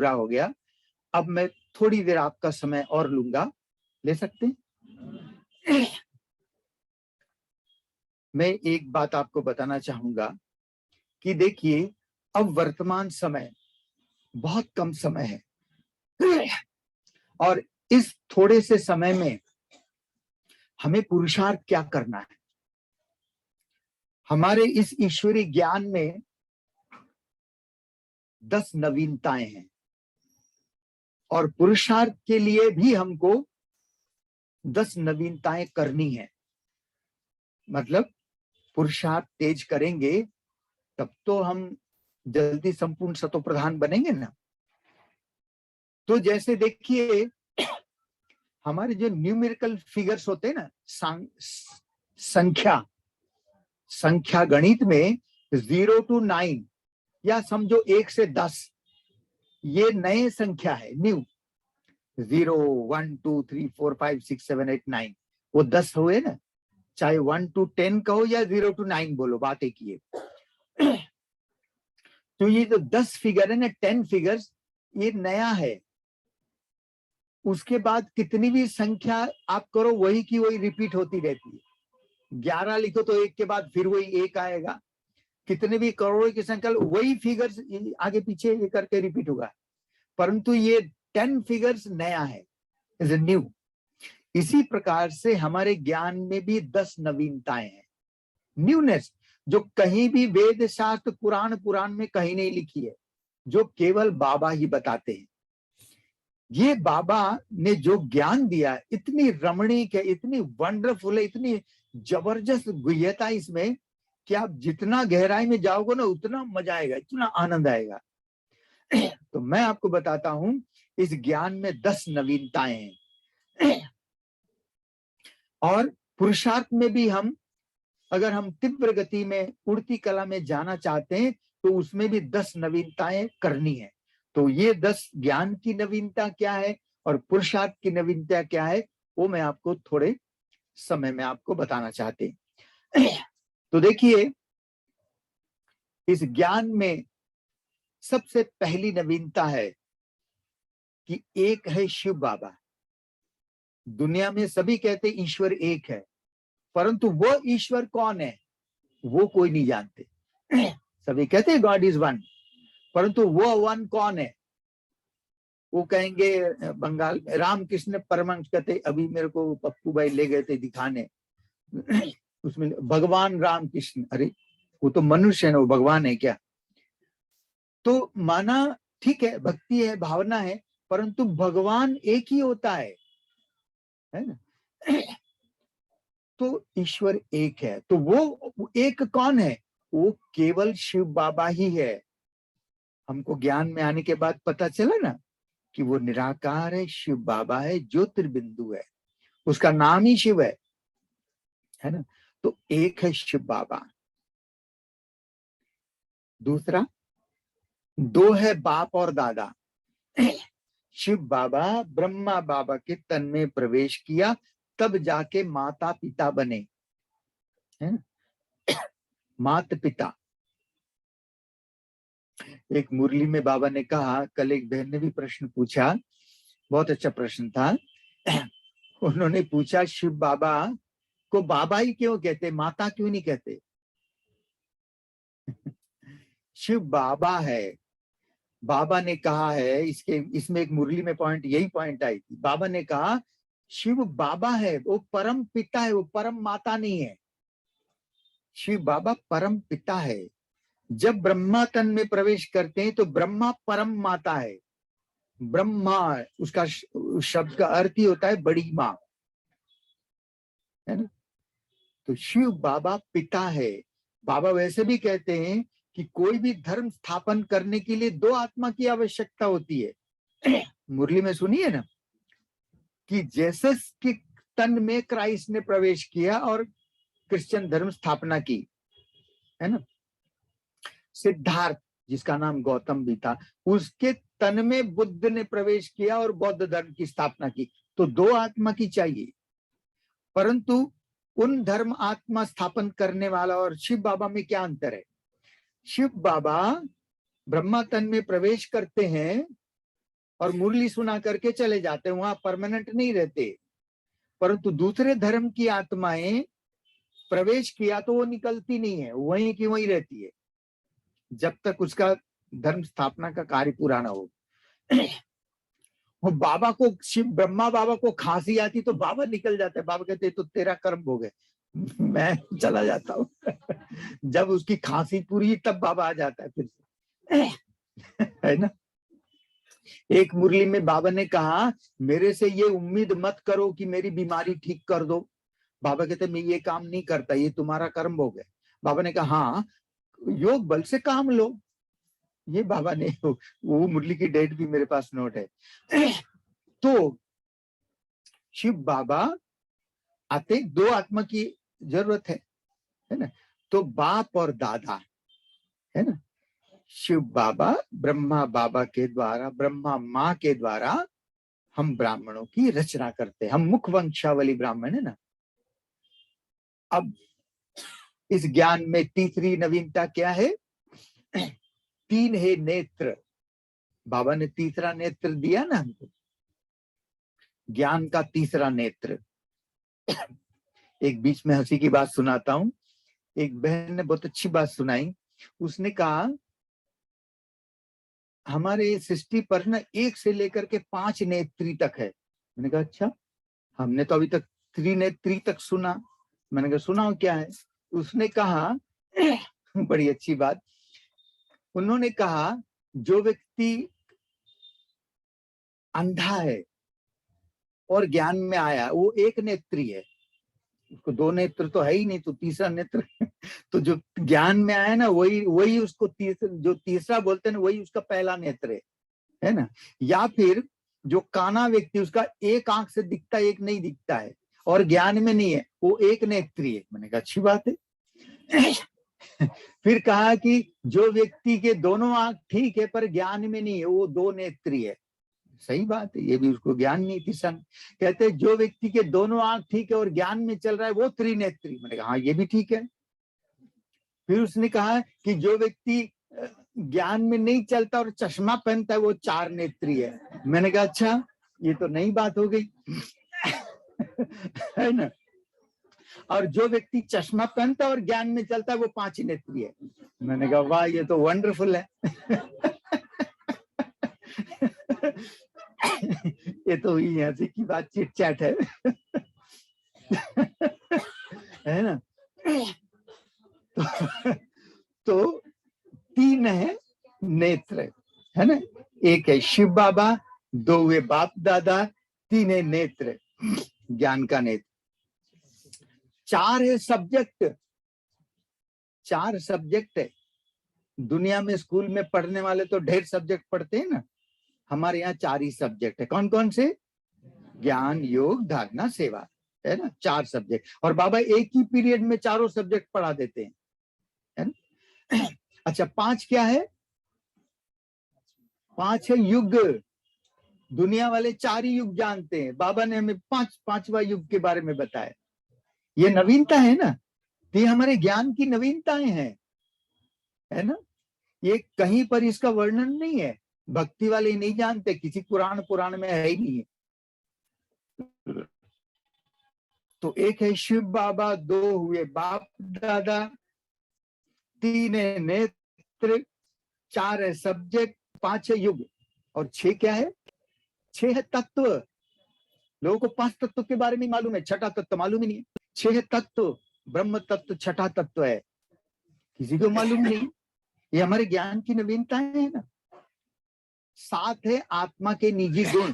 पूरा हो गया। अब मैं थोड़ी देर आपका समय और लूंगा, ले सकते हैं? मैं एक बात आपको बताना चाहूंगा कि देखिए, अब वर्तमान समय बहुत कम समय है और इस थोड़े से समय में हमें पुरुषार्थ क्या करना है। हमारे इस ईश्वरीय ज्ञान में 10 नवीनताएं हैं और पुरुषार्थ के लिए भी हमको 10 नवीनताएं करनी है। मतलब पुरुषार्थ तेज करेंगे तब तो हम जल्दी संपूर्ण सतोप्रधान बनेंगे ना। तो जैसे देखिए, हमारे जो न्यूमेरिकल फिगर्स होते हैं ना, संख्या गणित में 0 to 9 या समझो 1 से 10, ये नए संख्या है, न्यू। 0 1 2 3 4 5 6 7 8 9, वो 10 हुए ना। चाहे 1 to 10 कहो या 0 to 9 बोलो, बात एक ही है। तो ये जो 10 फिगर है ना, 10 फिगर्स, ये नया है। उसके बाद कितनी भी संख्या आप करो, वही की वही रिपीट होती रहती है। 11 लिखो तो 1 के बाद फिर वही 1 आएगा। कितने भी करोड़ों की संख्या, वही फिगर्स आगे पीछे ये करके रिपीट होगा। परंतु ये 10 फिगर्स नया है, इज न्यू। इसी प्रकार से हमारे ज्ञान में भी 10 नवीनताएं हैं, न्यूनेस, जो कहीं भी वेद शास्त्र पुराण में कहीं नहीं लिखी है, जो केवल बाबा ही बताते हैं। ये बाबा ने जो ज्ञान दिया, इतनी रमणीक है, इतनी वंडरफुल है, इतनी जबरदस्त गुह्यता इसमें कि आप जितना गहराई में जाओगे ना, उतना मजा आएगा, इतना आनंद आएगा। तो मैं आपको बताता हूं, इस ज्ञान में 10 नवीनताएं हैं। और पुरुषार्थ में भी अगर हम तीव्र गति में उड़ती कला में जाना चाहते हैं तो उसमें भी 10 नवीनताएं करनी है। तो ये 10 ज्ञान की नवीनता क्या है और पुरुषार्थ की नवीनता क्या है, वो मैं आपको थोड़े समय में आपको बताना चाहते हैं। तो देखिए, इस ज्ञान में सबसे पहली नवीनता है कि एक है शिव बाबा। दुनिया में सभी कहते ईश्वर एक है, परंतु वो ईश्वर कौन है वो कोई नहीं जानते। सभी कहते हैं गॉड इज वन, परंतु वो वन कौन है, वो कहेंगे बंगाल में रामकृष्ण परमहंस कहते, अभी मेरे को पप्पू भाई ले गए थे दिखाने, उसमें भगवान रामकृष्ण, अरे वो तो मनुष्य है ना, वो भगवान है क्या। तो माना ठीक है, भक्ति है, भावना है, परंतु भगवान एक ही होता है ना। तो ईश्वर एक है, तो वो एक कौन है, वो केवल शिव बाबा ही है। हमको ज्ञान में आने के बाद पता चला ना कि वो निराकार है, शिव बाबा है, ज्योतिर्बिंदु है, उसका नाम ही शिव है ना। तो एक है शिव बाबा। दूसरा, 2 है बाप और दादा। शिव बाबा ब्रह्मा बाबा के तन में प्रवेश किया, तब जाके माता पिता बने, है ना, माता पिता। एक मुरली में बाबा ने कहा, कल एक बहन ने भी प्रश्न पूछा, बहुत अच्छा प्रश्न था। उन्होंने पूछा, शिव बाबा को बाबा ही क्यों कहते, माता क्यों नहीं कहते। शिव बाबा है। बाबा ने कहा है, इसमें एक मुरली में यही पॉइंट आई थी। बाबा ने कहा शिव बाबा है, वो परम पिता है, वो परम माता नहीं है। शिव बाबा परम पिता है। जब ब्रह्मा तन में प्रवेश करते हैं तो ब्रह्मा परम माता है। ब्रह्मा, उसका शब्द का अर्थ ही होता है बड़ी माँ, है ना। तो शिव बाबा पिता है। बाबा वैसे भी कहते हैं कि कोई भी धर्म स्थापन करने के लिए 2 आत्मा की आवश्यकता होती है। मुरली में सुनिए ना कि जैसे कि तन में क्राइस्ट ने प्रवेश किया और क्रिश्चियन धर्म स्थापना की, है ना। सिद्धार्थ, जिसका नाम गौतम भी था, उसके तन में बुद्ध ने प्रवेश किया और बौद्ध धर्म की स्थापना की। तो 2 आत्मा की चाहिए। परंतु उन धर्म आत्मा स्थापन करने वाला और शिव बाबा में क्या अंतर है। शिव बाबा ब्रह्मा तन में प्रवेश करते हैं और मुरली सुना करके चले जाते हैं, वहां परमानेंट नहीं रहते। परंतु दूसरे धर्म की आत्माएं प्रवेश किया तो वो निकलती नहीं है, वहीं की वहीं रहती है जब तक उसका धर्म स्थापना का कार्य पूरा ना हो। वो बाबा को, शिव ब्रह्मा बाबा को खांसी आती तो बाबा निकल जाते, बाबा कहते तो तेरा कर्म हो गए, मैं चला जाता हूँ। जब उसकी खांसी पूरी तब बाबा आ जाता है फिर से, है ना। एक मुरली में बाबा ने कहा, मेरे से ये उम्मीद मत करो कि मेरी बीमारी ठीक कर दो। बाबा कहते मैं ये काम नहीं करता, ये तुम्हारा कर्म हो गया। बाबा ने कहा हाँ, योग बल से काम लो। ये बाबा ने, वो मुरली की डेट भी मेरे पास नोट है। तो शिव बाबा आते, दो आत्मा की जरूरत है ना। तो बाप और दादा, है ना, शिव बाबा ब्रह्मा बाबा के द्वारा, ब्रह्मा माँ के द्वारा हम ब्राह्मणों की रचना करते हैं। हम मुख वंशावली ब्राह्मण है ना। अब इस ज्ञान में तीसरी नवीनता क्या है? तीन है नेत्र। बाबा ने तीसरा नेत्र दिया ना हमको, ज्ञान का तीसरा नेत्र। एक बीच में हंसी की बात सुनाता हूं। एक बहन ने बहुत अच्छी बात सुनाई। उसने कहा हमारे सृष्टि पर ना 1 से लेकर के 5 नेत्री तक है। मैंने कहा अच्छा, हमने तो अभी तक त्रिनेत्री तक सुना। मैंने कहा सुनाओ क्या है। उसने कहा बड़ी अच्छी बात, उन्होंने कहा जो व्यक्ति अंधा है और ज्ञान में आया वो एक नेत्री है, उसको 2 नेत्र तो है ही नहीं, तो तीसरा नेत्र तो जो ज्ञान में आया ना वही उसको जो तीसरा बोलते हैं ना, वही उसका पहला नेत्र है ना। या फिर जो काना व्यक्ति, उसका एक आंख से दिखता है, एक नहीं दिखता है और ज्ञान में नहीं है, वो एक नेत्री है। मैंने कहा अच्छी बात है। फिर कहा कि जो व्यक्ति के दोनों आंख ठीक है पर ज्ञान में नहीं है, वो 2 नेत्री है। सही बात है, ये भी उसको ज्ञान नहीं थी। सन कहते हैं जो व्यक्ति के दोनों आंख ठीक है और ज्ञान में चल रहा है वो त्रिनेत्री। मैंने कहा हाँ ये भी ठीक है। फिर उसने कहा कि जो व्यक्ति ज्ञान में नहीं चलता और चश्मा पहनता है वो 4 नेत्री है। मैंने कहा अच्छा, ये तो नई बात हो गई। है ना। और जो व्यक्ति चश्मा पहनता है और ज्ञान में चलता है वो 5 नेत्री है। मैंने कहा वाह, ये तो वंडरफुल है। ये तो हुई हंसी की बात, चिट चैट है। है ना। तो 3 है नेत्र, है ना। एक है शिव बाबा, 2 हुए बाप दादा, 3 है नेत्र, ज्ञान का नेत्र। 4 है सब्जेक्ट। 4 सब्जेक्ट है। दुनिया में स्कूल में पढ़ने वाले तो ढेर सब्जेक्ट पढ़ते हैं ना, हमारे यहाँ 4 ही सब्जेक्ट है। कौन कौन से? ज्ञान, योग, धारणा, सेवा, है ना। 4 सब्जेक्ट। और बाबा एक ही पीरियड में चारों सब्जेक्ट पढ़ा देते हैं, है ना। अच्छा 5 क्या है? 5 है युग। दुनिया वाले 4 ही युग जानते हैं, बाबा ने हमें 5वां युग के बारे में बताया। ये नवीनता है ना, ये हमारे ज्ञान की नवीनताएं हैं, है ना। ये कहीं पर इसका वर्णन नहीं है, भक्ति वाले नहीं जानते, किसी पुराण में है ही नहीं है। तो एक है शिव बाबा, 2 हुए बाप दादा, 3 है नेत्र, 4 है सब्जेक्ट, 5 है युग, और 6 क्या है? 6 है तत्व। लोगों को 5 तत्व के बारे में मालूम है, 6ठा तत्व मालूम ही नहीं है। 6 है तत्व, ब्रह्म तत्व 6ठा तत्व है, किसी को मालूम नहीं। ये हमारे ज्ञान की नवीनताएं है ना। 7 है आत्मा के निजी गुण।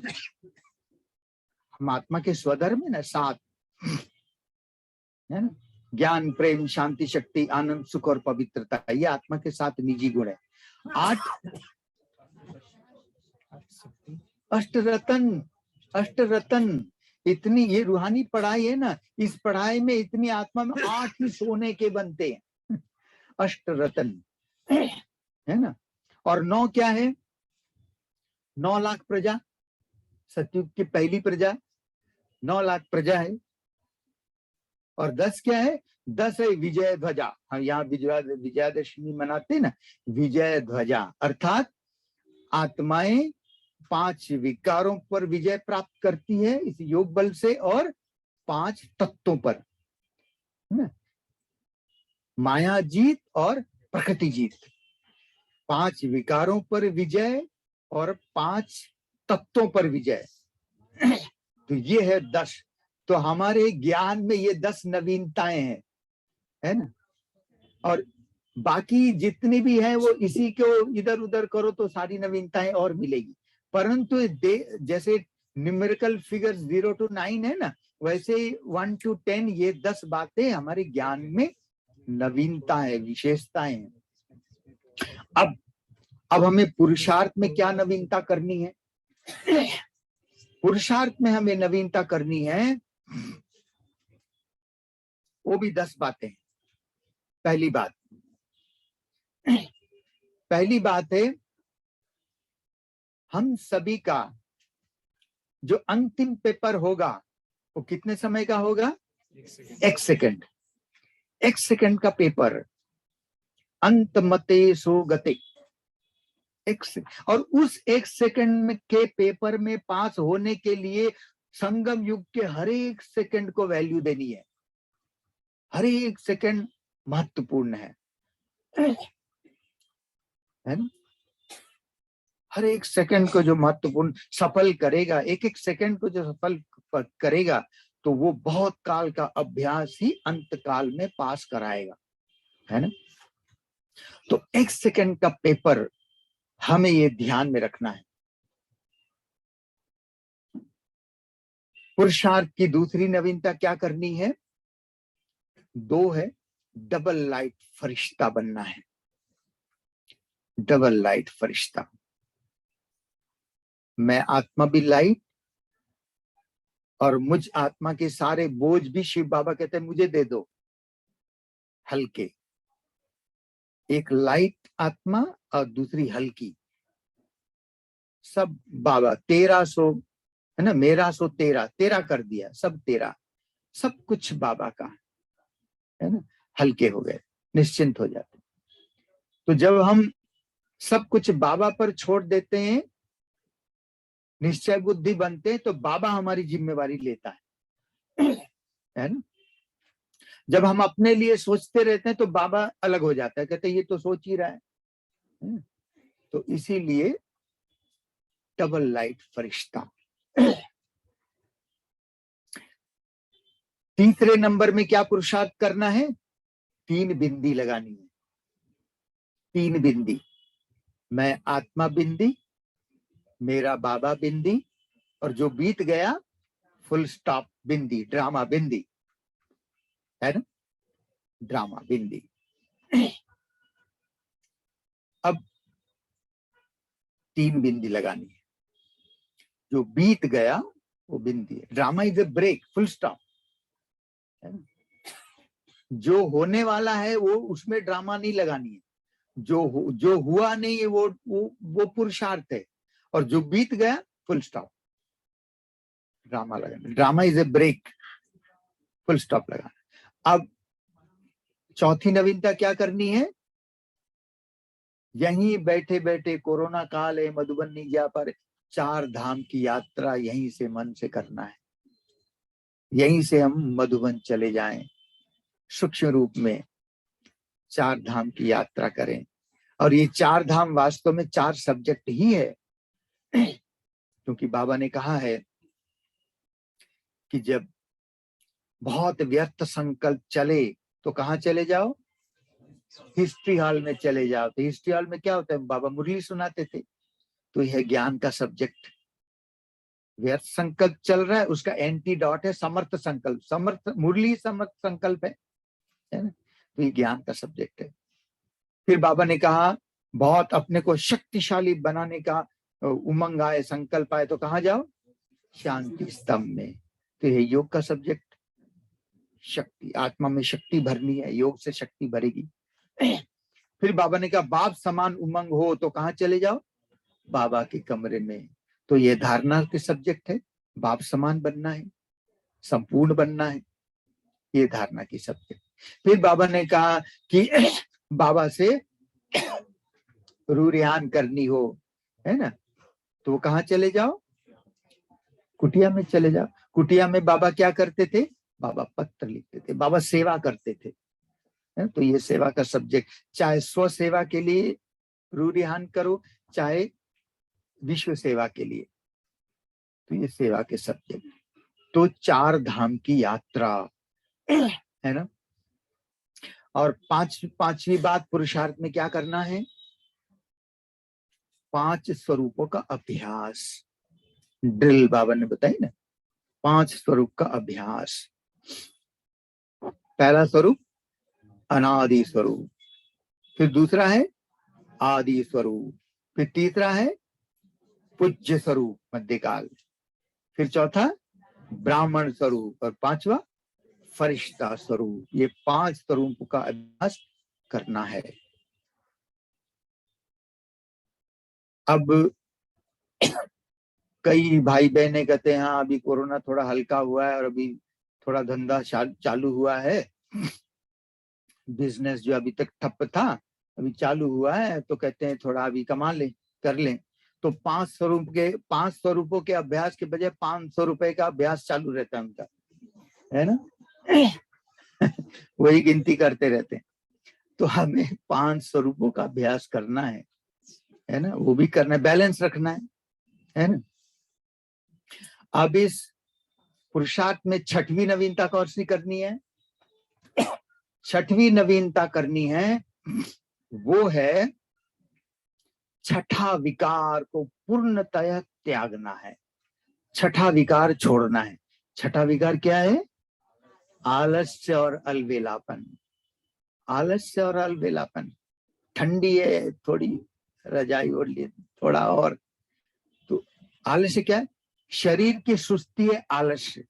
हम आत्मा के स्वधर्म है ना, 7 है ना। ज्ञान, प्रेम, शांति, शक्ति, आनंद, सुख और पवित्रता, ये आत्मा के 7 निजी गुण है। 8 अष्टरतन। अष्टरतन, इतनी ये रूहानी पढ़ाई है ना, इस पढ़ाई में इतनी आत्मा में 8 ही सोने के बनते हैं। अष्टरतन, है ना। और 9 क्या है? 9 लाख प्रजा, सतयुग की पहली प्रजा, 9 लाख प्रजा है। और 10 क्या है? 10 है विजय ध्वजा। हम यहाँ विजयादशमी मनाते हैं ना, विजय ध्वजा, अर्थात आत्माएं 5 विकारों पर विजय प्राप्त करती है इस योग बल से, और 5 तत्वों पर, है ना, माया जीत और प्रकृति जीत। 5 विकारों पर विजय और 5 तत्वों पर विजय। तो ये है 10। तो हमारे ज्ञान में ये 10 नवीनताएं हैं, है ना। और बाकी जितनी भी है वो इसी को इधर उधर करो तो सारी नवीनताएं और मिलेगी। परंतु जैसे न्यूमेरिकल फिगर 0 to 9 है ना, वैसे 1 to 10 ये 10 बातें हमारे ज्ञान में नवीनता है, विशेषताएं हैं। अब हमें पुरुषार्थ में क्या नवीनता करनी है? पुरुषार्थ में हमें नवीनता करनी है, वो भी 10 बातें। पहली बात है, हम सभी का जो अंतिम पेपर होगा वो कितने समय का होगा? 1 सेकंड। 1 सेकंड का पेपर, अंतमते सो गते। और उस 1 सेकंड में के पेपर में पास होने के लिए संगम युग के हर एक सेकंड को वैल्यू देनी है। हर एक सेकंड महत्वपूर्ण है ना। हर एक सेकंड को जो महत्वपूर्ण सफल करेगा, एक एक सेकंड को जो सफल करेगा, तो वो बहुत काल का अभ्यास ही अंत काल में पास कराएगा, है ना। तो 1 सेकंड का पेपर हमें ये ध्यान में रखना है। पुरुषार्थ की दूसरी नवीनता क्या करनी है? 2 है, डबल लाइट फरिश्ता बनना है। डबल लाइट फरिश्ता। मैं आत्मा भी लाइट, और मुझ आत्मा के सारे बोझ भी शिव बाबा कहते हैं मुझे दे दो हल्के। एक लाइट आत्मा और दूसरी हल्की। सब बाबा 1300 है ना, मेरा सो तेरा, तेरा कर दिया, सब तेरा, सब कुछ बाबा का, है ना। हल्के हो गए, निश्चिंत हो जाते। तो जब हम सब कुछ बाबा पर छोड़ देते हैं, निश्चय बुद्धि बनते हैं, तो बाबा हमारी जिम्मेवारी लेता है ना। जब हम अपने लिए सोचते रहते हैं तो बाबा अलग हो जाता है, कहते हैं ये तो सोच ही रहा है। तो इसीलिए डबल लाइट फरिश्ता। तीसरे नंबर में क्या पुरुषार्थ करना है? 3 बिंदी लगानी है। 3 बिंदी, मैं आत्मा बिंदी, मेरा बाबा बिंदी, और जो बीत गया फुल स्टॉप बिंदी, ड्रामा बिंदी, है ना, ड्रामा बिंदी। अब 3 बिंदी लगानी है। जो बीत गया वो बिंदी है। Drama is a break, full stop. जो होने वाला है वो, उसमें ड्रामा नहीं लगानी है। जो हुआ नहीं है वो पुरुषार्थ है, और जो बीत गया फुल स्टॉप, ड्रामा लगाना। Drama is a break, full stop लगाना। अब चौथी नवीनता क्या करनी है? यहीं बैठे बैठे, कोरोना काल है, मधुबन नहीं जा पा रहे, 4 धाम की यात्रा यहीं से मन से करना है। यहीं से हम मधुबन चले जाएं, सूक्ष्म रूप में 4 धाम की यात्रा करें। और ये 4 धाम वास्तव में 4 सब्जेक्ट ही है, क्योंकि बाबा ने कहा है कि जब बहुत व्यर्थ संकल्प चले तो कहाँ चले जाओ? हिस्ट्री हॉल में चले जाओ। तो हिस्ट्री हॉल में क्या होता है? बाबा मुरली सुनाते थे। तो यह ज्ञान का सब्जेक्ट। व्यर्थ संकल्प चल रहा है, उसका एंटीडॉट है समर्थ संकल्प। समर्थ मुरली समर्थ संकल्प है ना। तो ये ज्ञान का सब्जेक्ट है। फिर बाबा ने कहा बहुत अपने को शक्तिशाली बनाने का उमंग आए, संकल्प आए, तो कहाँ जाओ? शांति स्तंभ में। तो ये योग का सब्जेक्ट। शक्ति, आत्मा में शक्ति भरनी है, योग से शक्ति भरेगी। फिर बाबा ने कहा बाप समान उमंग हो तो कहाँ चले जाओ? बाबा के कमरे में। तो ये धारणा के सब्जेक्ट है। बाप समान बनना है, संपूर्ण बनना है, ये धारणा की सब्जेक्ट। फिर बाबा ने कहा कि बाबा से रूरियान करनी हो, है ना, तो वो कहाँ चले जाओ, कुटिया में चले जाओ। कुटिया में बाबा क्या करते थे, बाबा पत्र लिखते थे, बाबा सेवा करते थे। तो ये सेवा का सब्जेक्ट, चाहे स्व सेवा के लिए रूरिहान करो, चाहे विश्व सेवा के लिए, तो ये सेवा के सब्जेक्ट। तो 4 धाम की यात्रा है ना। और पांचवी बात, पुरुषार्थ में क्या करना है, 5 स्वरूपों का अभ्यास। ड्रिल बाबा ने बताई ना, 5 स्वरूप का अभ्यास। पहला स्वरूप अनादि स्वरूप, फिर दूसरा है आदि स्वरूप, फिर तीसरा है पूज्य स्वरूप मध्यकाल, फिर चौथा ब्राह्मण स्वरूप, और पांचवा फरिश्ता स्वरूप। ये 5 स्वरूपों का अभ्यास करना है। अब कई भाई बहने कहते हैं हाँ अभी कोरोना थोड़ा हल्का हुआ है और अभी थोड़ा धंधा चालू हुआ है, बिजनेस जो अभी तक ठप था अभी चालू हुआ है, तो कहते हैं थोड़ा अभी कमा लें, कर लें। तो 5 स्वरूपों के अभ्यास के बजाय 500 रुपए का अभ्यास चालू रहता है उनका, है ना। वही गिनती करते रहते हैं। तो हमें 5 स्वरूपों का अभ्यास करना है ना, वो भी करना है, बैलेंस रखना है ना। अब इस पुरुषार्थ में 6वीं नवीनता कौन सी करनी है, 6वीं नवीनता करनी है, वो है 6ठा विकार को पूर्णतः त्यागना है, 6ठा विकार छोड़ना है। 6ठा विकार क्या है, आलस्य और अलबेलापन। आलस्य और अलबेलापन, ठंडी है थोड़ी रजाई ओढ़ लिए थोड़ा और, तो आलस्य क्या है, शरीर की सुस्ती है आलस्य,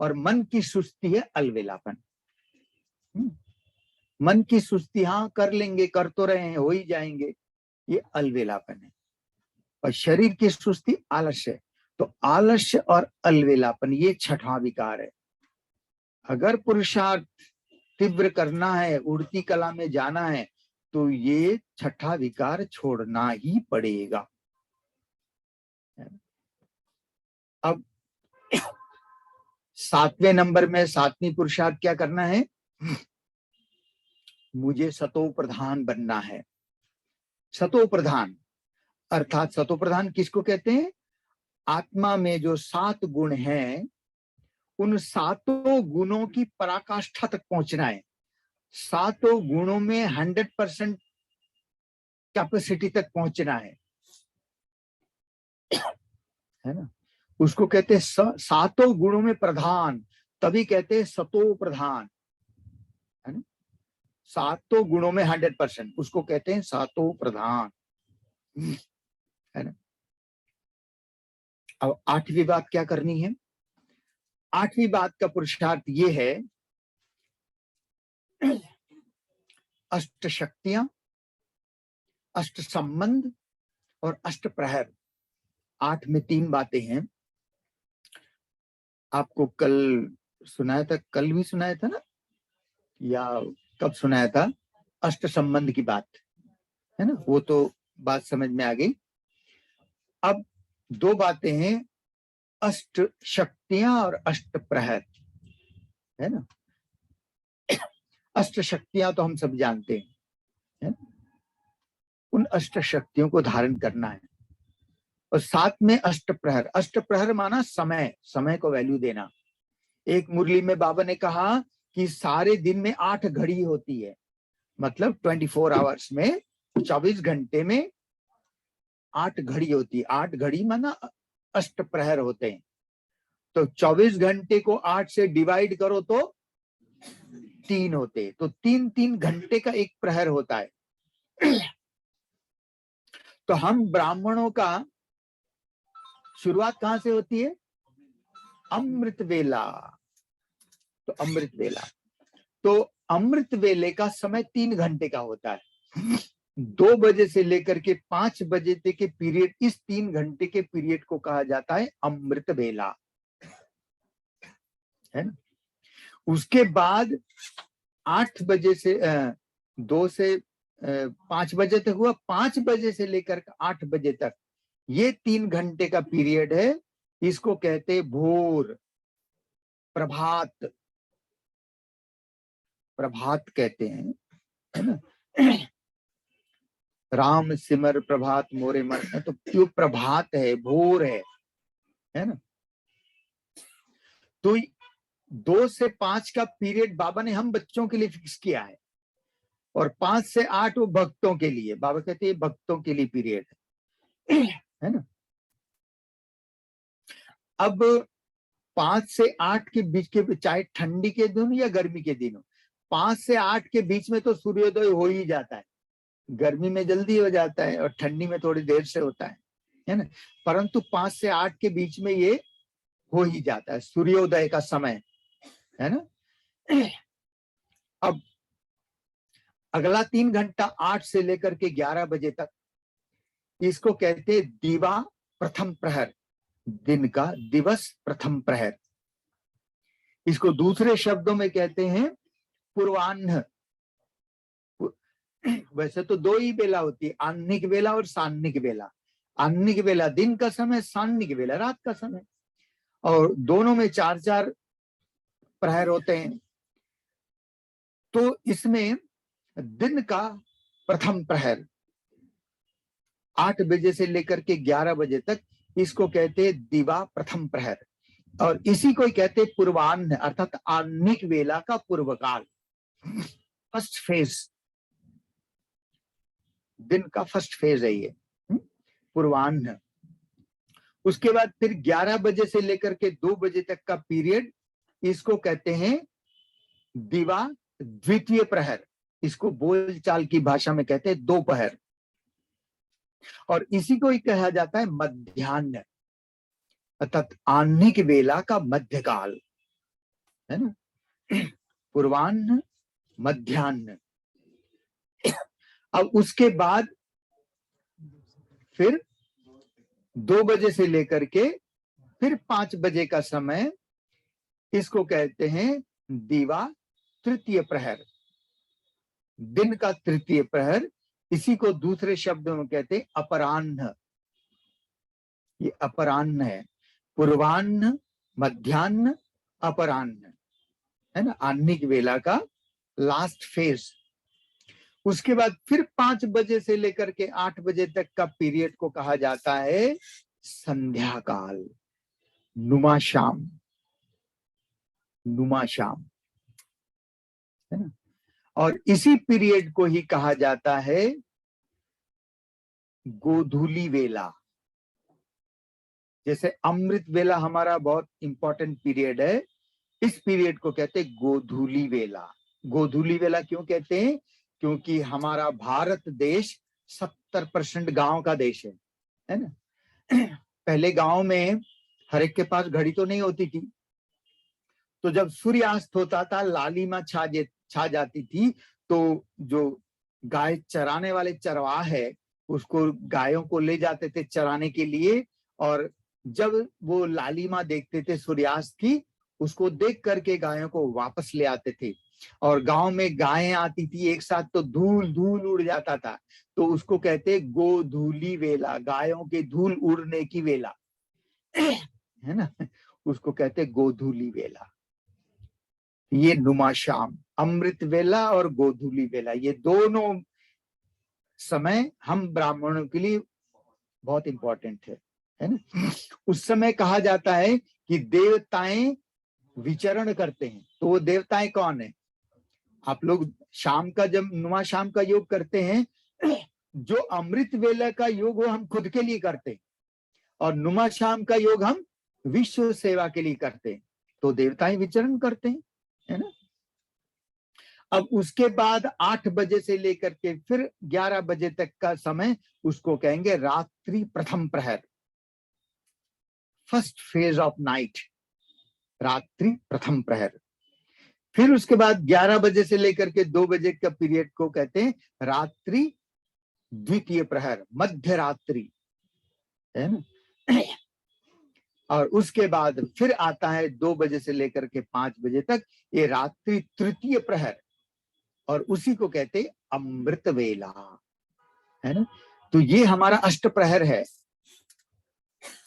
और मन की सुस्ती है अलबेलापन। मन की सुस्ती हाँ कर लेंगे, कर तो रहे हैं, हो ही जाएंगे, ये अलबेलापन है। और शरीर की सुस्ती आलस्य है। तो आलस्य और अलबेलापन ये 6ठा विकार है। अगर पुरुषार्थ तीव्र करना है, उड़ती कला में जाना है, तो ये 6ठा विकार छोड़ना ही पड़ेगा। अब 7वें नंबर में 7वीं पुरुषार्थ क्या करना है, मुझे सतो प्रधान बनना है। सतो प्रधान अर्थात सतो प्रधान किसको कहते हैं, आत्मा में जो 7 गुण हैं, उन 7 गुणों की पराकाष्ठा तक पहुंचना है। 7 गुणों में 100% कैपेसिटी तक पहुंचना है ना। उसको कहते हैं 7 गुणों में प्रधान, तभी कहते हैं सतो प्रधान, है ना। 7 गुणों में 100%, उसको कहते हैं सतो प्रधान, है ना। अब 8वीं बात क्या करनी है, 8वीं बात का पुरुषार्थ ये है, अष्ट शक्तियां, अष्ट संबंध और अष्ट प्रहर। 8 में 3 बातें हैं। आपको कल सुनाया था, कल भी सुनाया था ना, या कब सुनाया था, अष्ट संबंध की बात, है ना, वो तो बात समझ में आ गई। अब 2 बातें हैं, अष्ट शक्तियां और अष्ट प्रहर, है ना। अष्ट शक्तियां तो हम सब जानते हैं, है? उन अष्ट शक्तियों को धारण करना है। और साथ में अष्ट प्रहर, अष्ट प्रहर माना समय, समय को वैल्यू देना। एक मुरली में बाबा ने कहा कि सारे दिन में 8 घड़ी होती है, मतलब 24 आवर्स में, 24 घंटे में 8 घड़ी होती है। 8 घड़ी माना अष्ट प्रहर होते हैं। तो 24 घंटे को 8 से डिवाइड करो तो 3 होते हैं। तो 3-3 घंटे का एक प्रहर होता है। तो हम ब्राह्मणों का शुरुआत कहां से होती है, अमृत वेला। तो अमृत वेला, तो अमृत वेले का समय 3 घंटे का होता है। 2 बजे से लेकर के 5 बजे तक के पीरियड, इस 3 घंटे के पीरियड को कहा जाता है अमृत वेला, है ना। उसके बाद 8 बजे से 2 से 5 बजे तक हुआ, 5 बजे से लेकर 8 बजे तक ये 3 घंटे का पीरियड है, इसको कहते भोर, प्रभात, प्रभात कहते हैं, है ना। राम सिमर प्रभात मोरे मन, तो क्यों प्रभात है, भोर है ना। तो 2 से 5 का पीरियड बाबा ने हम बच्चों के लिए फिक्स किया है, और 5 से 8 वो भक्तों के लिए, बाबा कहते हैं भक्तों के लिए पीरियड है ना। अब 5 से 8 के बीच के, चाहे ठंडी के दिन या गर्मी के दिन हो, 5 से 8 के बीच में तो सूर्योदय हो ही जाता है। गर्मी में जल्दी हो जाता है और ठंडी में थोड़ी देर से होता है ना। परंतु 5 से 8 के बीच में ये हो ही जाता है सूर्योदय का समय, है ना। अब अगला 3 घंटा 8 से लेकर के 11 बजे तक, इसको कहते हैं दिवा प्रथम प्रहर, दिन का दिवस प्रथम प्रहर। इसको दूसरे शब्दों में कहते हैं पूर्वाह्न। वैसे तो 2 ही बेला होती है, आह्निक बेला और सान्निक बेला। आह्निक बेला दिन का समय, सान्निक बेला रात का समय, और दोनों में 4-4 प्रहर होते हैं। तो इसमें दिन का प्रथम प्रहर 8 बजे से लेकर के 11 बजे तक, इसको कहते हैं दिवा प्रथम प्रहर, और इसी को कहते हैं पूर्वाह्न, अर्थात आह्निक बेला का पूर्व काल, फर्स्ट फेज, दिन का फर्स्ट फेज है ये पूर्वाह्न। उसके बाद फिर 11 बजे से लेकर के 2 बजे तक का पीरियड, इसको कहते हैं दिवा द्वितीय प्रहर, इसको बोलचाल की भाषा में कहते हैं दोपहर, और इसी को ही कहा जाता है मध्याह्न, अर्थात आह्निक बेला का मध्यकाल, है ना। पूर्वाह्न, मध्याह्न। अब उसके बाद फिर 2 बजे से लेकर के फिर 5 बजे का समय, इसको कहते हैं दिवा तृतीय प्रहर, दिन का तृतीय प्रहर। इसी को दूसरे शब्दों में कहते हैं अपराह्न, ये अपराह्न है, पूर्वाह्न, मध्याह्न, अपराह्न, है ना, आह्निक बेला का लास्ट फेज। उसके बाद फिर 5 बजे से लेकर के 8 बजे तक का पीरियड को कहा जाता है संध्या काल, नुमा शाम, नुमा शाम, है ना। और इसी पीरियड को ही कहा जाता है गोधूली वेला। जैसे अमृत वेला हमारा बहुत इंपॉर्टेंट पीरियड है, इस पीरियड को कहते हैं गोधूली वेला। गोधूली वेला क्यों कहते हैं? क्योंकि हमारा भारत देश 70% गांव का देश है ना। पहले गांव में हर एक के पास घड़ी तो नहीं होती थी, तो जब सूर्यास्त होता था लालिमा छा जाती थी, तो जो गाय चराने वाले चरवाह है उसको गायों को ले जाते थे चराने के लिए, और जब वो लालिमा देखते थे सूर्यास्त की, उसको देख करके गायों को वापस ले आते थे। और गांव में गायें आती थी एक साथ तो धूल धूल उड़ जाता था, तो उसको कहते गोधूली वेला, गायों के धूल उड़ने की वेला, है ना, उसको कहते गोधूली वेला। ये नुमा शाम, अमृत वेला और गोधूली वेला, ये दोनों समय हम ब्राह्मणों के लिए बहुत इंपॉर्टेंट है ना। उस समय कहा जाता है कि देवताएं विचरण करते हैं। तो वो देवताएं कौन है? आप लोग शाम का जब नुमा शाम का योग करते हैं, जो अमृत वेला का योग वो हम खुद के लिए करते हैं, और नुमा शाम का योग हम विश्व सेवा के लिए करते हैं। तो देवताएं विचरण करते हैं, है ना। अब उसके बाद 8 बजे से लेकर के फिर 11 बजे तक का समय, उसको कहेंगे रात्रि प्रथम प्रहर, फर्स्ट फेज ऑफ नाइट, रात्रि प्रथम प्रहर। फिर उसके बाद 11 बजे से लेकर के 2 बजे का पीरियड को कहते हैं रात्रि द्वितीय प्रहर, मध्य रात्रि, है ना। और उसके बाद फिर आता है 2 बजे से लेकर के 5 बजे तक, ये रात्रि तृतीय प्रहर, और उसी को कहते अमृत वेला, है ना। तो ये हमारा अष्ट प्रहर है।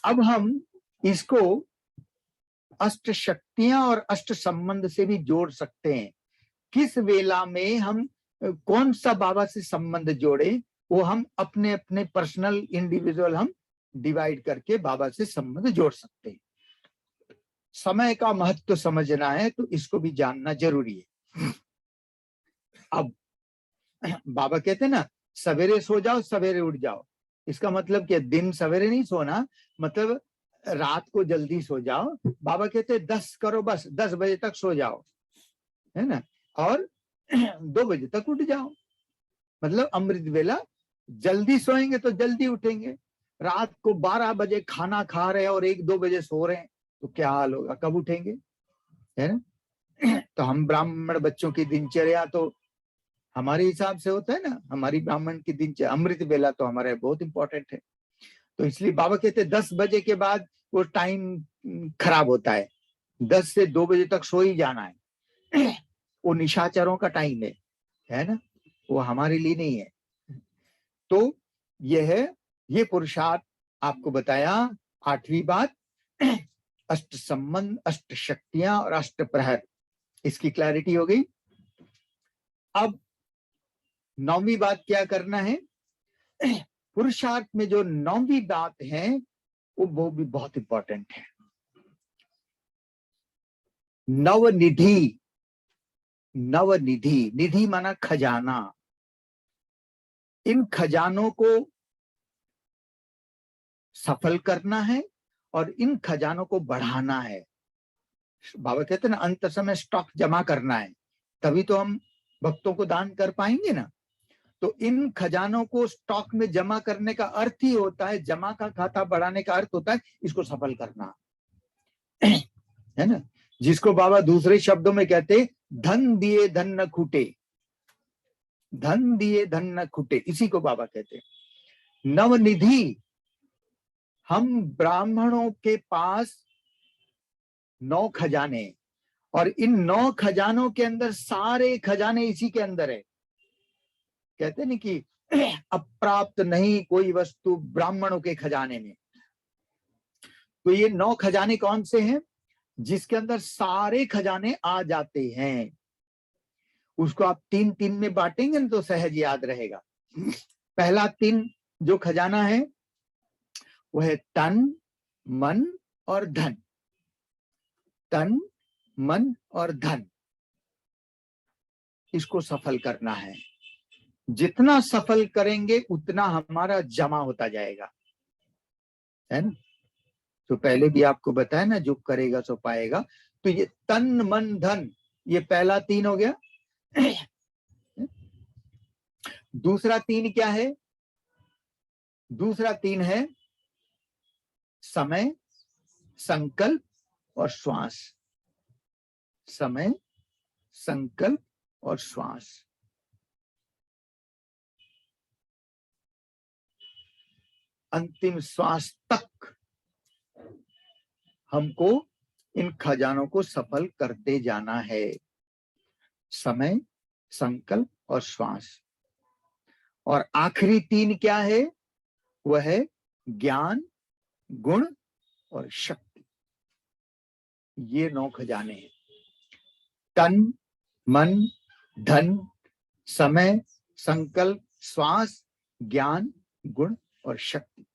अब हम इसको अष्ट शक्तियां और अष्ट संबंध से भी जोड़ सकते हैं। किस वेला में हम कौन सा बाबा से संबंध जोड़े, वो हम अपने अपने पर्सनल इंडिविजुअल हम डिवाइड करके बाबा से संबंध जोड़ सकते हैं। समय का महत्व समझना है तो इसको भी जानना जरूरी है। अब बाबा कहते हैं ना, सवेरे सो जाओ सवेरे उठ जाओ। इसका मतलब क्या? दिन सवेरे नहीं सोना, मतलब रात को जल्दी सो जाओ। बाबा कहते हैं 10 करो, बस 10 बजे तक सो जाओ, है ना, और 2 बजे तक उठ जाओ। मतलब अमृत वेला, जल्दी सोएंगे तो जल्दी उठेंगे। रात को 12 बजे खाना खा रहे हैं और 1-2 बजे सो रहे हैं तो क्या हाल होगा, कब उठेंगे, है ना। तो हम ब्राह्मण बच्चों की दिनचर्या तो हमारे हिसाब से होता है ना, हमारी ब्राह्मण की दिनचर्या, अमृत वेला तो हमारे बहुत इंपॉर्टेंट है। तो इसलिए बाबा कहते हैं 10 बजे के बाद वो टाइम खराब होता है, 10 से 2 बजे तक सो ही जाना है। वो निशाचरों का टाइम है ना, वो हमारे लिए नहीं है। तो ये पुरुषार्थ आपको बताया। 8वीं बात, अष्ट संबंध, अष्ट शक्तियां और अष्ट प्रहर, इसकी क्लैरिटी हो गई। अब 9वीं बात क्या करना है? पुरुषार्थ में जो 9वीं बात है वो भी बहुत इंपॉर्टेंट है। नवनिधि। नवनिधि, निधि माना खजाना। इन खजानों को सफल करना है और इन खजानों को बढ़ाना है। बाबा कहते हैं ना, अंत समय स्टॉक जमा करना है, तभी तो हम भक्तों को दान कर पाएंगे ना। तो इन खजानों को स्टॉक में जमा करने का अर्थ ही होता है, जमा का खाता बढ़ाने का अर्थ होता है इसको सफल करना, है ना। जिसको बाबा दूसरे शब्दों में कहते, धन दिए धन न खूटे। धन दिए धन न खूटे, इसी को बाबा कहते हैं नवनिधि। हम ब्राह्मणों के पास 9 खजाने, और इन 9 खजानों के अंदर सारे खजाने इसी के अंदर है। कहते नहीं कि अप्राप्त नहीं कोई वस्तु ब्राह्मणों के खजाने में। तो ये 9 खजाने कौन से हैं? जिसके अंदर सारे खजाने आ जाते हैं। उसको आप 3-3 में बांटेंगे ना तो सहज याद रहेगा। पहला 3 जो खजाना है वो है तन, मन और धन। तन, मन और धन, इसको सफल करना है। जितना सफल करेंगे उतना हमारा जमा होता जाएगा, है ना। तो पहले भी आपको बताया ना, जो करेगा सो पाएगा। तो ये तन मन धन, ये पहला 3 हो गया। दूसरा 3 क्या है? दूसरा 3 है समय, संकल्प और श्वास। समय, संकल्प और श्वास। अंतिम श्वास तक हमको इन खजानों को सफल करते जाना है। समय, संकल्प और श्वास। और आखिरी 3 क्या है? वह है ज्ञान, गुण और शक्ति। ये 9 खजाने हैं। तन, मन, धन, समय, संकल्प, श्वास, ज्ञान, गुण और शक्ति।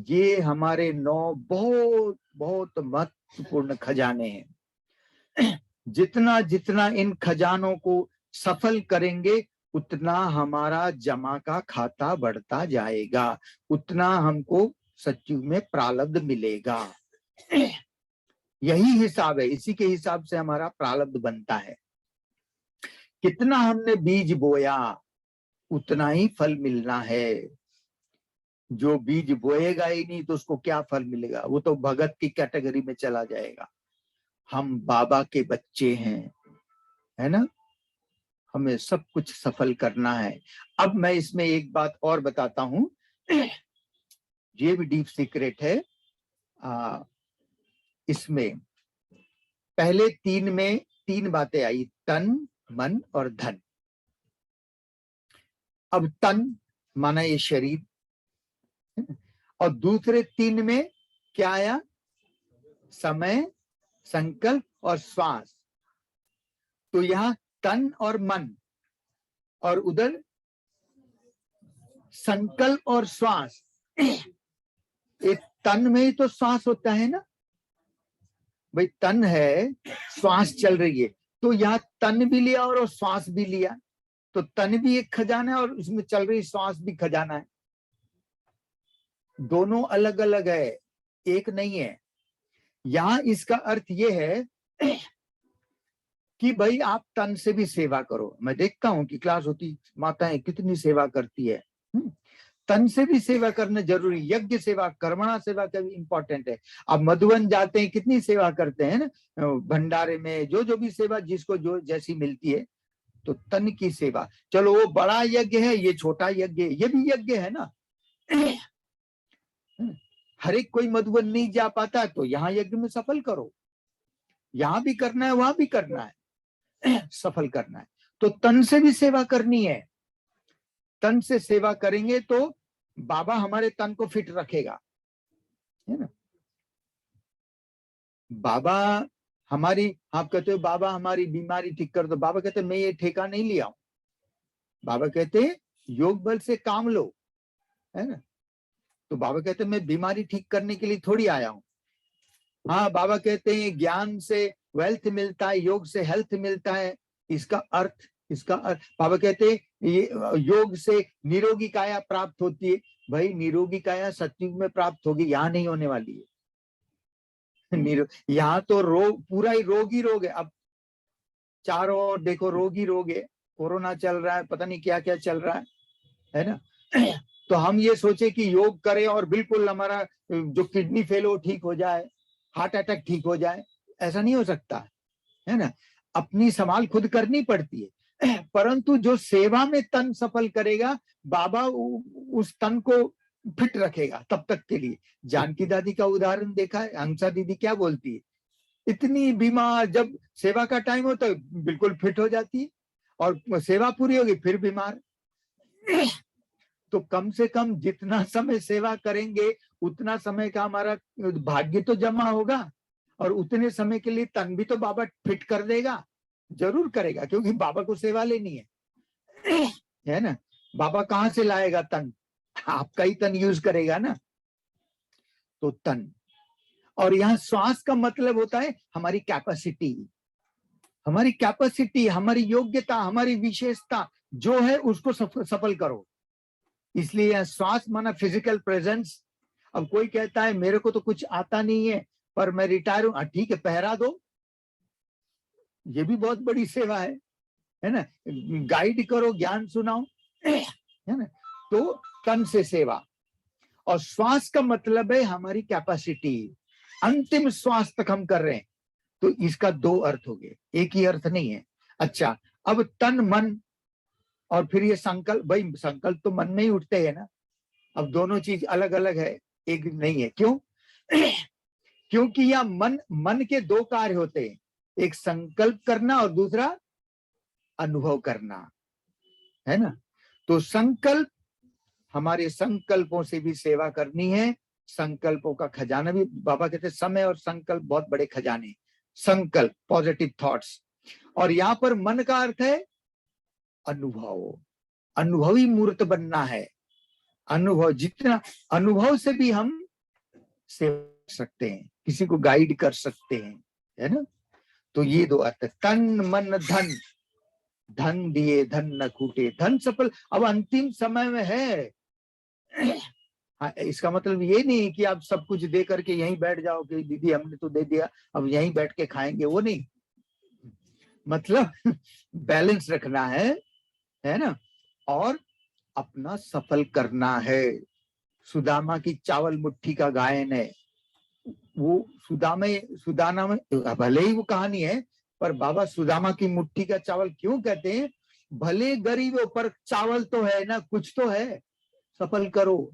ये हमारे 9 बहुत बहुत महत्वपूर्ण खजाने हैं। जितना जितना इन खजानों को सफल करेंगे उतना हमारा जमा का खाता बढ़ता जाएगा, उतना हमको सच्चू में प्रारब्ध मिलेगा। यही हिसाब है, इसी के हिसाब से हमारा प्रारब्ध बनता है। कितना हमने बीज बोया उतना ही फल मिलना है। जो बीज बोएगा ही नहीं तो उसको क्या फल मिलेगा? वो तो भगत की कैटेगरी में चला जाएगा। हम बाबा के बच्चे हैं, है ना। हमें सब कुछ सफल करना है। अब मैं इसमें एक बात और बताता हूं, ये भी डीप सीक्रेट है। इसमें पहले 3 में 3 बातें आई, तन, मन और धन। अब तन माना ये शरीर, और दूसरे 3 में क्या आया? समय, संकल्प और श्वास। तो यहाँ तन और मन, और उधर संकल्प और श्वास। एक तन में ही तो श्वास होता है ना भाई, तन है, श्वास चल रही है, तो यहाँ तन भी लिया और श्वास भी लिया, तो तन भी एक खजाना है और उसमें चल रही श्वास भी खजाना है। दोनों अलग अलग है, एक नहीं है। यहाँ इसका अर्थ ये है कि भाई आप तन से भी सेवा करो। मैं देखता हूँ कि क्लास होती, माताएं कितनी सेवा करती है। तन से भी सेवा करना जरूरी, यज्ञ सेवा, कर्मणा सेवा का भी इंपॉर्टेंट है। अब मधुवन जाते हैं, कितनी सेवा करते हैं ना भंडारे में, जो भी सेवा जिसको जो जैसी मिलती है। तो तन की सेवा, चलो वो बड़ा यज्ञ है, ये छोटा यज्ञ है, ये भी यज्ञ है ना। हर एक कोई मधुवन नहीं जा पाता, तो यहाँ यज्ञ में सफल करो, यहाँ भी करना है, वहां भी करना है, सफल करना है। तो तन से भी सेवा करनी है। तन से सेवा करेंगे तो बाबा हमारे तन को फिट रखेगा, है ना। बाबा हमारी, आप कहते हो बाबा हमारी बीमारी ठीक कर दो, बाबा कहते मैं ये ठेका नहीं लिया हूं। बाबा कहते योग बल से काम लो, है ना। तो बाबा कहते हैं मैं बीमारी ठीक करने के लिए थोड़ी आया हूं। हाँ, बाबा कहते हैं ज्ञान से वेल्थ मिलता है, योग से हेल्थ मिलता है। इसका अर्थ बाबा कहते हैं ये योग से निरोगी काया प्राप्त होती है। भाई निरोगी काया सतयुग में प्राप्त होगी, यहाँ नहीं होने वाली है। यहाँ तो रोग, पूरा ही रोग ही रोग है। अब चारों ओर देखो रोग ही रोग है, कोरोना चल रहा है, पता नहीं क्या क्या चल रहा है ना। तो हम ये सोचे कि योग करें और बिल्कुल हमारा जो किडनी फेल हो ठीक हो जाए, हार्ट अटैक ठीक हो जाए, ऐसा नहीं हो सकता, है ना। अपनी संभाल खुद करनी पड़ती है। परंतु जो सेवा में तन सफल करेगा, बाबा उस तन को फिट रखेगा तब तक के लिए। जानकी दादी का उदाहरण देखा है, हंसा दीदी क्या बोलती है, इतनी बीमार, जब सेवा का टाइम हो तो बिल्कुल फिट हो जाती है, और सेवा पूरी होगी फिर बीमार। तो कम से कम जितना समय सेवा करेंगे उतना समय का हमारा भाग्य तो जमा होगा, और उतने समय के लिए तन भी तो बाबा फिट कर देगा, जरूर करेगा, क्योंकि बाबा को सेवा लेनी है ना। बाबा कहाँ से लाएगा तन? आपका ही तन यूज करेगा ना। तो तन, और यहाँ श्वास का मतलब होता है हमारी कैपेसिटी, हमारी योग्यता, हमारी विशेषता जो है उसको सफल करो। इसलिए यह श्वास माना फिजिकल प्रेजेंस। अब कोई कहता है मेरे को तो कुछ आता नहीं है पर मैं रिटायर हूं, ठीक है पहरा दो, ये भी बहुत बड़ी सेवा है ना। गाइड करो, ज्ञान सुनाओ, है ना। तो तन से सेवा, और श्वास का मतलब है हमारी कैपेसिटी, अंतिम श्वास तक हम कर रहे हैं। तो इसका दो अर्थ हो गए, एक ही अर्थ नहीं है। अच्छा, अब तन मन और फिर ये संकल्प, भाई संकल्प तो मन में ही उठते हैं ना। अब दोनों चीज अलग अलग है, एक नहीं है। क्यों? क्योंकि यह मन के दो कार्य होते हैं, एक संकल्प करना और दूसरा अनुभव करना, है ना। तो संकल्प, हमारे संकल्पों से भी सेवा करनी है। संकल्पों का खजाना भी बाबा कहते हैं, समय और संकल्प बहुत बड़े खजाने। संकल्प पॉजिटिव थॉट्स, और यहाँ पर मन का अर्थ है अनुभव, अनुभवी मूर्त बनना है। अनुभव, जितना अनुभव से भी हम सेवा कर सकते हैं, किसी को गाइड कर सकते हैं, है ना। तो ये दो अर्थ, तन मन धन, धन दिए धन न कूटे, धन सफल अब अंतिम समय में है। हाँ, इसका मतलब ये नहीं कि आप सब कुछ दे करके यहीं बैठ जाओ कि दीदी हमने तो दे दिया अब यहीं बैठ के खाएंगे, वो नहीं। मतलब बैलेंस रखना है ना, और अपना सफल करना है। सुदामा की चावल मुट्ठी का गायन है, वो सुदाना में भले ही वो कहानी है, पर बाबा सुदामा की मुट्ठी का चावल क्यों कहते हैं? भले गरीब हो पर चावल तो है ना, कुछ तो है, सफल करो।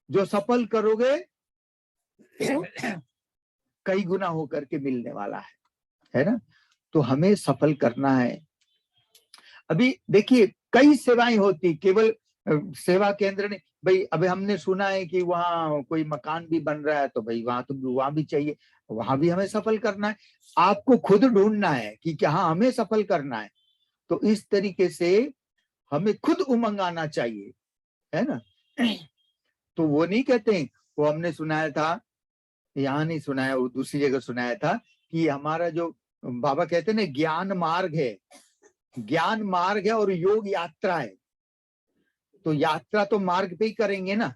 जो सफल करोगे कई गुना होकर के मिलने वाला है ना। तो हमें सफल करना है। अभी देखिए कई सेवाएं होती, केवल सेवा केंद्र ने, भाई अभी हमने सुना है कि वहाँ कोई मकान भी बन रहा है, तो भाई वहां तो वहां भी चाहिए, वहां भी हमें सफल करना है। आपको खुद ढूंढना है कि क्या हाँ हमें सफल करना है। तो इस तरीके से हमें खुद उमंग आना चाहिए, है ना। तो वो नहीं कहते, वो हमने सुनाया था, यहाँ नहीं सुनाया, वो दूसरी जगह सुनाया था कि हमारा जो बाबा कहते हैं ना, ज्ञान मार्ग है, ज्ञान मार्ग है और योग यात्रा है। तो यात्रा तो मार्ग पे ही करेंगे ना,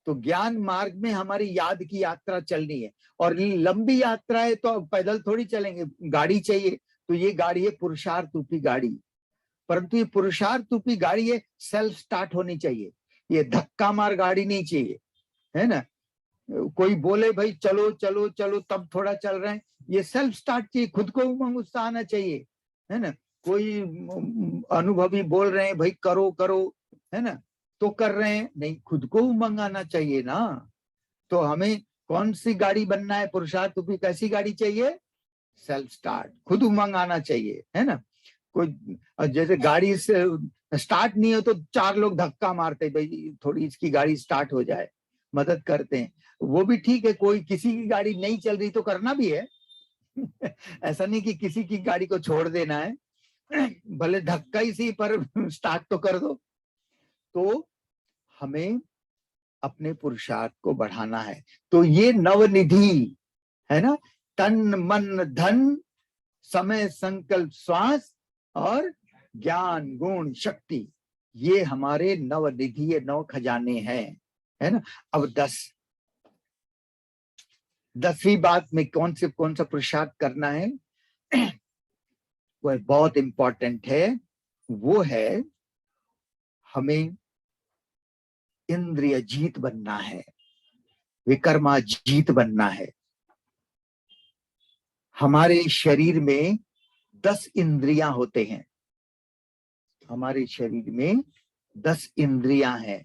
तो ज्ञान मार्ग में हमारी याद की यात्रा चलनी है। और लंबी यात्रा है तो पैदल थोड़ी चलेंगे, गाड़ी चाहिए। तो ये गाड़ी है पुरुषार्थ रूपी गाड़ी, परंतु ये पुरुषार्थ रूपी गाड़ी है सेल्फ स्टार्ट होनी चाहिए, ये धक्का मार गाड़ी नहीं चाहिए, है ना। कोई बोले भाई चलो चलो चलो तब थोड़ा चल रहे हैं, ये सेल्फ स्टार्ट चाहिए, खुद को उमंग उत्साह आना चाहिए, है ना। कोई अनुभवी बोल रहे हैं भाई करो करो, है ना, तो कर रहे हैं, नहीं, खुद को उमंग आना चाहिए ना। तो हमें कौन सी गाड़ी बनना है, पुरुषार्थ रूपी कैसी गाड़ी चाहिए, सेल्फ स्टार्ट, खुद उमंग आना चाहिए, है ना। कोई जैसे गाड़ी से स्टार्ट नहीं हो तो चार लोग धक्का मारते, भाई थोड़ी इसकी गाड़ी स्टार्ट हो जाए, मदद करते हैं, वो भी ठीक है। कोई किसी की गाड़ी नहीं चल रही तो करना भी है ऐसा नहीं कि किसी की गाड़ी को छोड़ देना है, भले धक्का ही सी पर स्टार्ट तो कर दो। तो हमें अपने पुरुषार्थ को बढ़ाना है। तो ये नवनिधि है ना, तन मन धन समय संकल्प श्वास और ज्ञान गुण शक्ति, ये हमारे नवनिधि, ये नव खजाने हैं, है ना। अब 10वीं बात में कौन सा पुरुषार्थ करना है, वो बहुत इंपॉर्टेंट है। वो है हमें इंद्रिय जीत बनना है, विकर्मा जीत बनना है। हमारे शरीर में 10 इंद्रियां होते हैं, हमारे शरीर में 10 इंद्रियां हैं,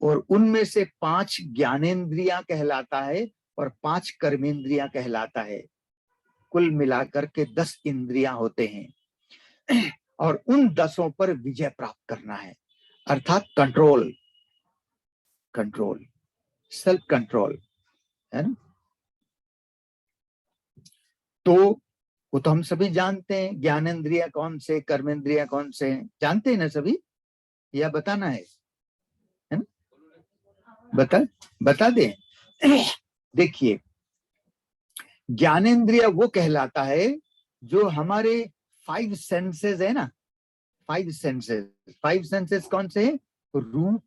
और उनमें से 5 ज्ञानेंद्रियां कहलाता है और 5 कर्मेंद्रियां कहलाता है। कुल मिलाकर के 10 इंद्रियां होते हैं और उन 10 पर विजय प्राप्त करना है, अर्थात कंट्रोल, कंट्रोल, सेल्फ कंट्रोल, है ना। तो वो तो हम सभी जानते हैं, ज्ञानेंद्रिया कौन से, कर्मेंद्रिया कौन से हैं, जानते हैं ना सभी, या बताना है ना, बता दें। देखिए, ज्ञानेंद्रिय वो कहलाता है जो हमारे 5 सेंसेस है ना, 5 सेंसेस, 5 सेंसेस कौन से हैं, रूप,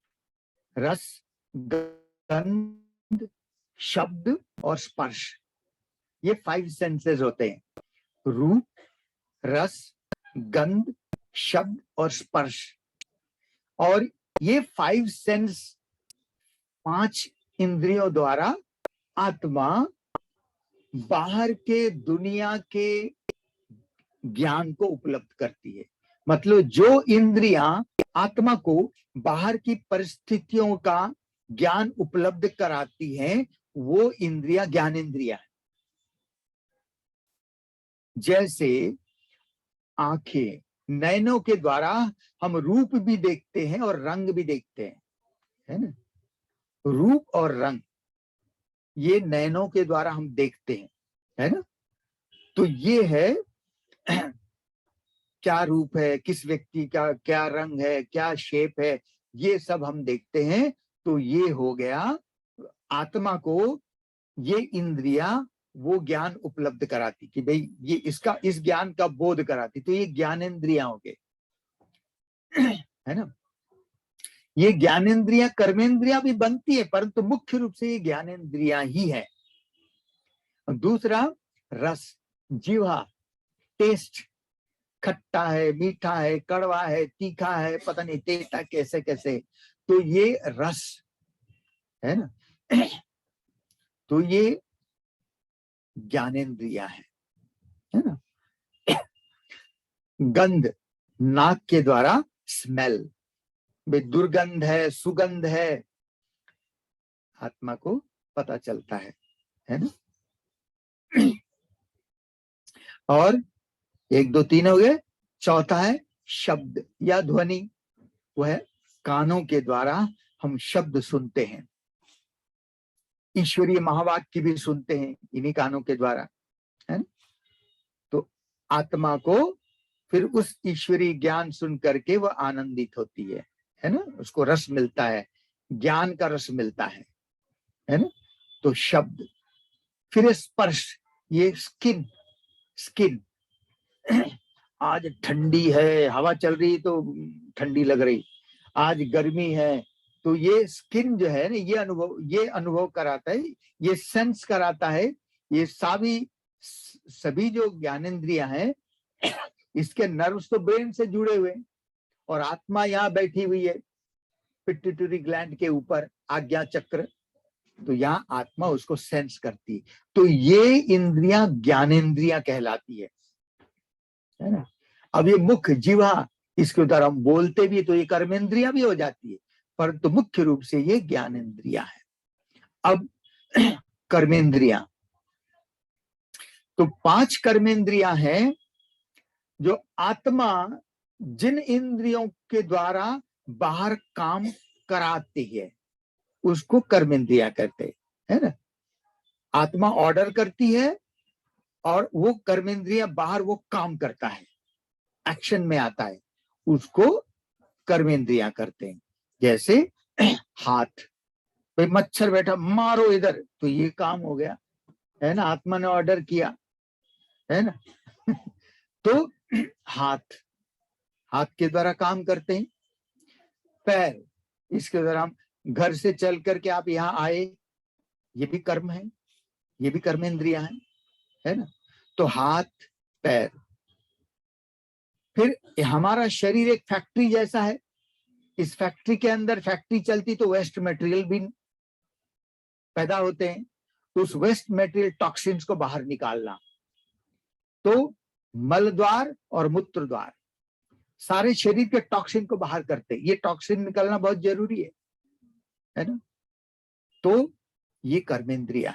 रस, गंध, शब्द और स्पर्श, ये 5 सेंसेस होते हैं, रूप, रस, गंध, शब्द और स्पर्श। और ये 5 सेंस 5 इंद्रियों द्वारा आत्मा बाहर के दुनिया के ज्ञान को उपलब्ध करती है। मतलब जो इंद्रियां आत्मा को बाहर की परिस्थितियों का ज्ञान उपलब्ध कराती हैं, वो इंद्रियां ज्ञानेंद्रियां हैं। जैसे आंखें, नैनों के द्वारा हम रूप भी देखते हैं और रंग भी देखते हैं, है ना। रूप और रंग ये नैनों के द्वारा हम देखते हैं, है ना। तो ये है क्या रूप है, किस व्यक्ति का क्या रंग है, क्या शेप है, ये सब हम देखते हैं। तो ये हो गया आत्मा को, ये इंद्रिया वो ज्ञान उपलब्ध कराती कि भाई ये इसका, इस ज्ञान का बोध कराती, तो ये ज्ञानेंद्रिया हो गए, है ना। ये ज्ञानेंद्रिया कर्मेंद्रिया भी बनती है, परंतु मुख्य रूप से ये ज्ञानेंद्रिया ही है। दूसरा रस, जीवा, टेस्ट, खट्टा है, मीठा है, कड़वा है, तीखा है, पता नहीं तेता कैसे कैसे, तो ये रस है ना। तो ये ज्ञानेंद्रिया है ना। गंध, नाक के द्वारा स्मेल, दुर्गंध है, सुगंध है, आत्मा को पता चलता है ना। और 1 2 3 हो गए। चौथा है शब्द या ध्वनि, वह कानों के द्वारा हम शब्द सुनते हैं, ईश्वरीय महावाक्य भी सुनते हैं इन्हीं कानों के द्वारा, है ना। तो आत्मा को फिर उस ईश्वरीय ज्ञान सुन करके वह आनंदित होती है ना, उसको रस मिलता है, ज्ञान का रस मिलता है ना। तो शब्द, फिर स्पर्श, ये स्किन, स्किन आज ठंडी है, हवा चल रही तो ठंडी लग रही, आज गर्मी है, तो ये स्किन जो है ना, ये अनुभव कराता है, ये सेंस कराता है। ये सभी जो ज्ञानेंद्रियां हैं, इसके नर्व्स तो ब्रेन से जुड़े हुए, और आत्मा यहाँ बैठी हुई है पिट्यूटरी ग्लैंड के ऊपर, आज्ञा चक्र, तो यहाँ आत्मा उसको सेंस करती है। तो ये इंद्रियां ज्ञानेंद्रियां कहलाती है ना। अब ये मुख, जीवा, इसके द्वारा हम बोलते भी तो ये कर्मेंद्रियां भी हो जाती है, परंतु मुख्य रूप से ये ज्ञानेंद्रियां है। अब कर्मेंद्रियां, तो 5 कर्मेंद्रियां हैं जो आत्मा जिन इंद्रियों के द्वारा बाहर काम कराती है उसको कर्मेंद्रियां कहते है ना। आत्मा ऑर्डर करती है और वो कर्मेंद्रियां बाहर वो काम करता है, एक्शन में आता है, उसको कर्मेंद्रियां करते हैं। जैसे हाथ, भाई मच्छर बैठा, मारो इधर, तो ये काम हो गया, है ना, आत्मा ने ऑर्डर किया, है ना। तो हाथ, हाथ के द्वारा काम करते हैं। पैर, इसके द्वारा हम घर से चल करके आप यहाँ आए, ये भी कर्म है, ये भी कर्मेंद्रियां है ना। तो हाथ पैर। फिर हमारा शरीर एक फैक्ट्री जैसा है, इस फैक्ट्री के अंदर फैक्ट्री चलती तो वेस्ट मटेरियल भी पैदा होते हैं, तो उस वेस्ट मटेरियल टॉक्सिन्स को बाहर निकालना, तो मल द्वार और मूत्र द्वार सारे शरीर के टॉक्सिन को बाहर करते, ये टॉक्सिन निकलना बहुत जरूरी है ना। तो ये कर्मेंद्रिया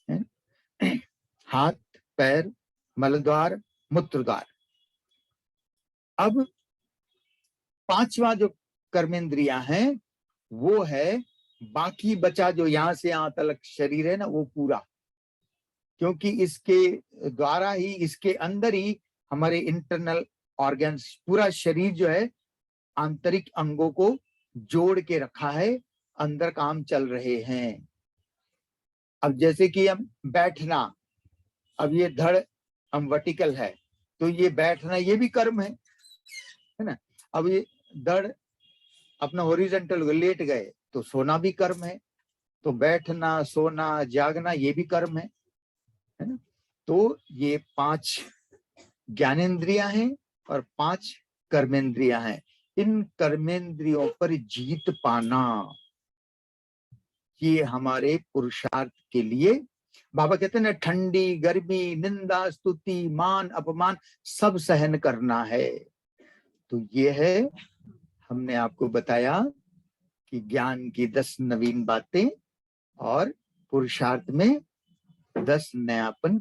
है ना? हाथ पैर मलद्वार मूत्रद्वार। अब 5वां जो कर्मेंद्रिया है वो है बाकी बचा जो यहां से यहां तक शरीर है ना, वो पूरा, क्योंकि इसके द्वारा ही, इसके अंदर ही हमारे इंटरनल ऑर्गन्स, पूरा शरीर जो है आंतरिक अंगों को जोड़ के रखा है, अंदर काम चल रहे हैं। अब जैसे कि हम बैठना, अब ये धड़ हम वर्टिकल है तो ये बैठना ये भी कर्म है ना। अब ये धड़ अपना हॉरिजॉन्टल लेट गए तो सोना भी कर्म है, तो बैठना सोना जागना ये भी कर्म है ना। तो ये 5 ज्ञानेंद्रियां हैं और 5 कर्मेंद्रियां हैं। इन कर्मेंद्रियों पर जीत पाना ये हमारे पुरुषार्थ के लिए, बाबा कहते हैं ना, ठंडी गर्मी निंदा स्तुति मान अपमान सब सहन करना है। तो ये है, हमने आपको बताया कि ज्ञान की 10 नवीन बातें और पुरुषार्थ में 10 नयापन